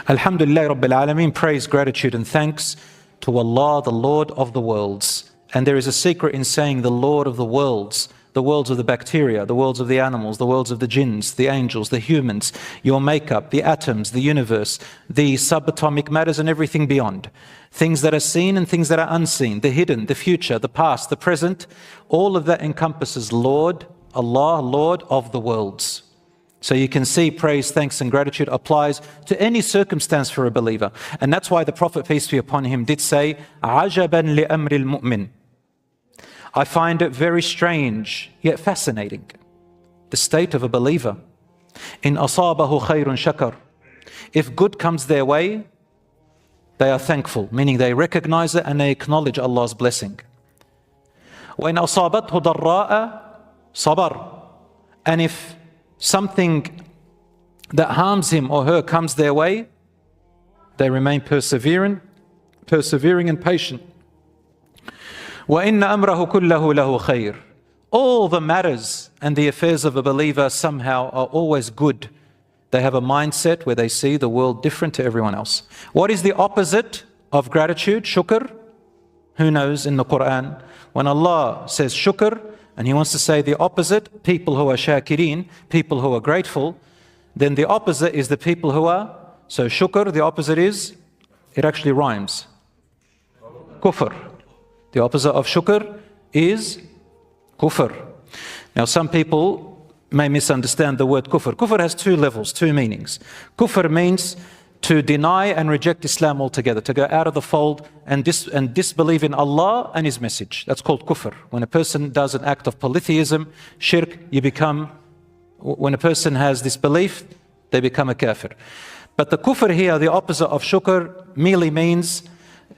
Alhamdulillah Rabbil Alameen, praise, gratitude and thanks to Allah, the Lord of the worlds. And there is a secret in saying the Lord of the worlds of the bacteria, the worlds of the animals, the worlds of the jinns, the angels, the humans, your makeup, the atoms, the universe, the subatomic matters and everything beyond. Things that are seen and things that are unseen, the hidden, the future, the past, the present, all of that encompasses Lord, Allah, Lord of the worlds. So you can see praise, thanks and gratitude applies to any circumstance for a believer. And that's why the Prophet, peace be upon him, did say, عَجَبًا لِأَمْرِ الْمُؤْمِنِ. I find it very strange, yet fascinating, the state of a believer. إِنْ أَصَابَهُ خَيْرٌ شَكَرٌ. If good comes their way, they are thankful, meaning they recognize it and they acknowledge Allah's blessing. وَإِنْ أَصَابَتْهُ ضَرَّاءَ صَبَرٌ. And if something that harms him or her comes their way, they remain persevering and patient. وَإِنَّ أَمْرَهُ كُلَّهُ لَهُ خَيْرٌ. All the matters and the affairs of a believer somehow are always good. They have a mindset where they see the world different to everyone else. What is the opposite of gratitude? Shukr. Who knows in the Quran? When Allah says shukr, and He wants to say the opposite, people who are shakirin, people who are grateful, then the opposite is the people who are, so shukr, the opposite is, it actually rhymes. Kufr. The opposite of shukr is kufr. Now some people may misunderstand the word kufr. Kufr has two levels, two meanings. Kufr means to deny and reject Islam altogether, to go out of the fold and disbelieve in Allah and His message. That's called kufr. When a person does an act of polytheism, shirk, when a person has this belief, they become a kafir. But the kufr here, the opposite of shukr, merely means,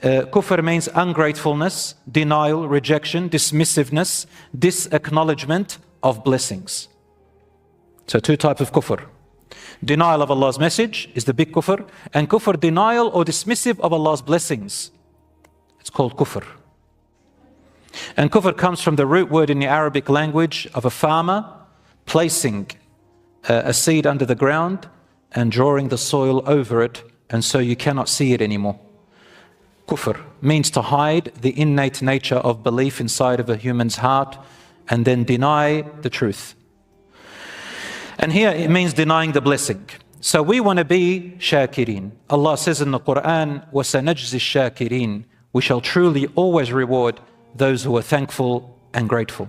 kufr means ungratefulness, denial, rejection, dismissiveness, disacknowledgement of blessings. So two types of kufr. Denial of Allah's message is the big kufr, and kufr, denial or dismissive of Allah's blessings. It's called kufr. And kufr comes from the root word in the Arabic language of a farmer placing a seed under the ground and drawing the soil over it, and so you cannot see it anymore. Kufr means to hide the innate nature of belief inside of a human's heart and then deny the truth. And here it means denying the blessing. So we want to be shakirin. Allah says in the Quran, وَسَنَجْزِ الشَّاكِرِينَ. We shall truly always reward those who are thankful and grateful.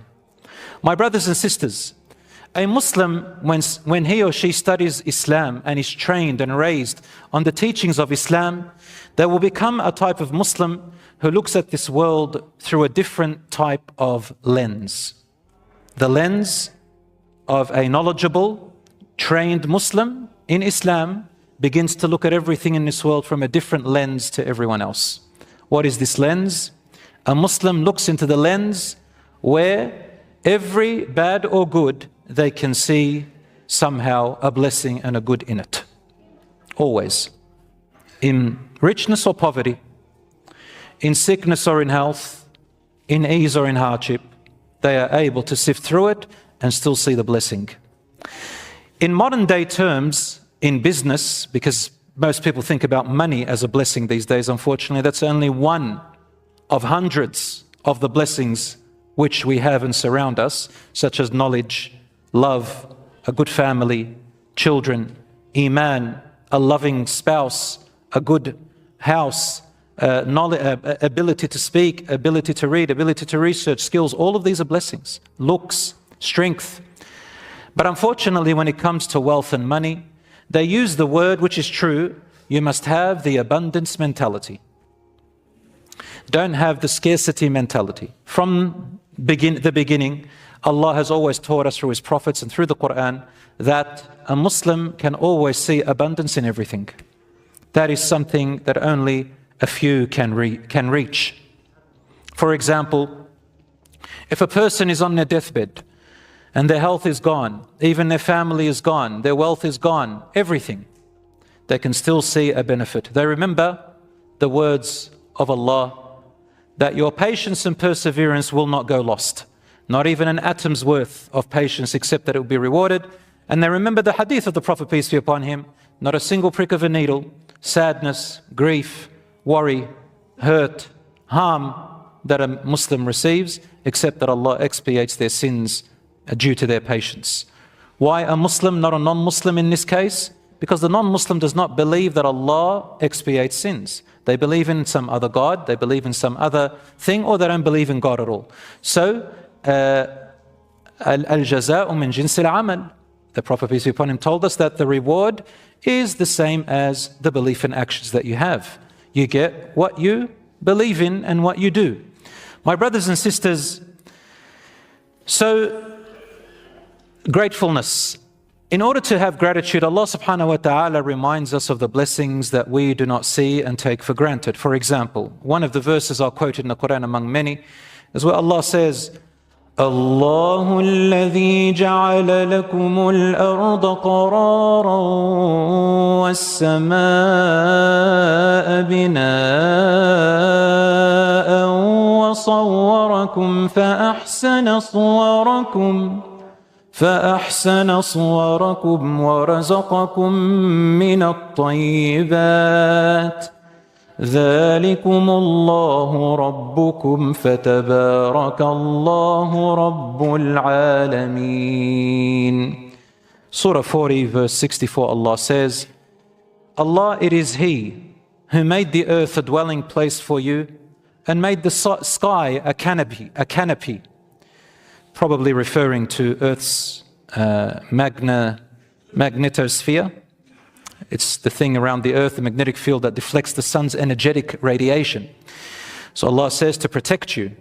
My brothers and sisters, a Muslim, when he or she studies Islam and is trained and raised on the teachings of Islam, they will become a type of Muslim who looks at this world through a different type of lens. The lens of a knowledgeable, trained Muslim in Islam begins to look at everything in this world from a different lens to everyone else. What is this lens? A Muslim looks into the lens where every bad or good, they can see somehow a blessing and a good in it. Always. In richness or poverty, in sickness or in health, in ease or in hardship, they are able to sift through it and still see the blessing. In modern day terms, in business, because most people think about money as a blessing these days, unfortunately, that's only one of hundreds of the blessings which we have and surround us, such as knowledge, love, a good family, children, iman, a loving spouse, a good house, ability to speak, ability to read, ability to research, skills. All of these are blessings. Looks, strength. But unfortunately, when it comes to wealth and money, they use the word, which is true, you must have the abundance mentality. Don't have the scarcity mentality. From the beginning, Allah has always taught us through His prophets and through the Quran that a Muslim can always see abundance in everything. That is something that only a few can reach. For example, if a person is on their deathbed and their health is gone, even their family is gone, their wealth is gone, everything, they can still see a benefit. They remember the words of Allah that your patience and perseverance will not go lost. Not even an atom's worth of patience, except that it will be rewarded. And they remember the hadith of the Prophet, peace be upon him, not a single prick of a needle sadness, grief, worry, hurt, harm that a Muslim receives, except that Allah expiates their sins due to their patience. Why a Muslim, not a non-Muslim in this case? Because the non-Muslim does not believe that Allah expiates sins. They believe in some other God, they believe in some other thing, or they don't believe in God at all. So, al-jaza'u min jinsil amal. The Prophet, peace be upon him, told us that the reward is the same as the belief and actions that you have. You get what you believe in and what you do. My brothers and sisters, so gratefulness. In order to have gratitude, Allah subhanahu wa ta'ala reminds us of the blessings that we do not see and take for granted. For example, one of the verses I'll quote in the Quran among many is where Allah says, الله الذي جعل لكم الأرض قرارا والسماء بناء وصوركم فأحسن صوركم ورزقكم من الطيبات ذلكم الله ربكم فتبارك الله رب العالمين. Surah 40 verse 64, Allah says, Allah, it is He who made the earth a dwelling place for you and made the sky a canopy, probably referring to Earth's magnetosphere. It's the thing around the earth, the magnetic field that deflects the sun's energetic radiation. So Allah says to protect you,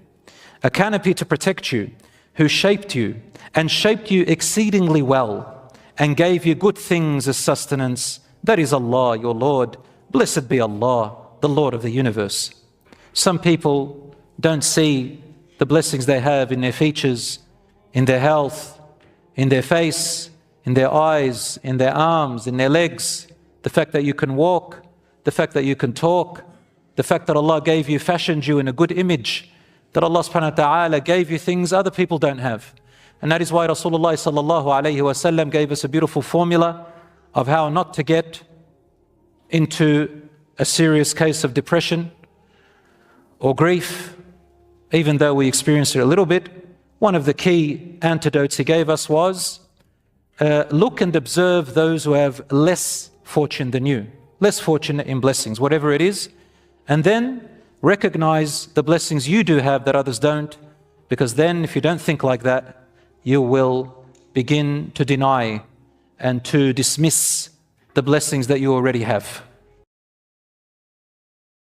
a canopy to protect you, who shaped you and shaped you exceedingly well and gave you good things as sustenance. That is Allah, your Lord. Blessed be Allah, the Lord of the universe. Some people don't see the blessings they have in their features, in their health, in their face, in their eyes, in their arms, in their legs. The fact that you can walk, the fact that you can talk, the fact that Allah gave you, fashioned you in a good image, that Allah subhanahu wa ta'ala gave you things other people don't have. And that is why Rasulullah sallallahu alayhi wa sallam gave us a beautiful formula of how not to get into a serious case of depression or grief, even though we experience it a little bit. One of the key antidotes he gave us was, look and observe those who have less fortune than you, less fortunate in blessings, whatever it is, and then recognize the blessings you do have that others don't, because then if you don't think like that, you will begin to deny and to dismiss the blessings that you already have.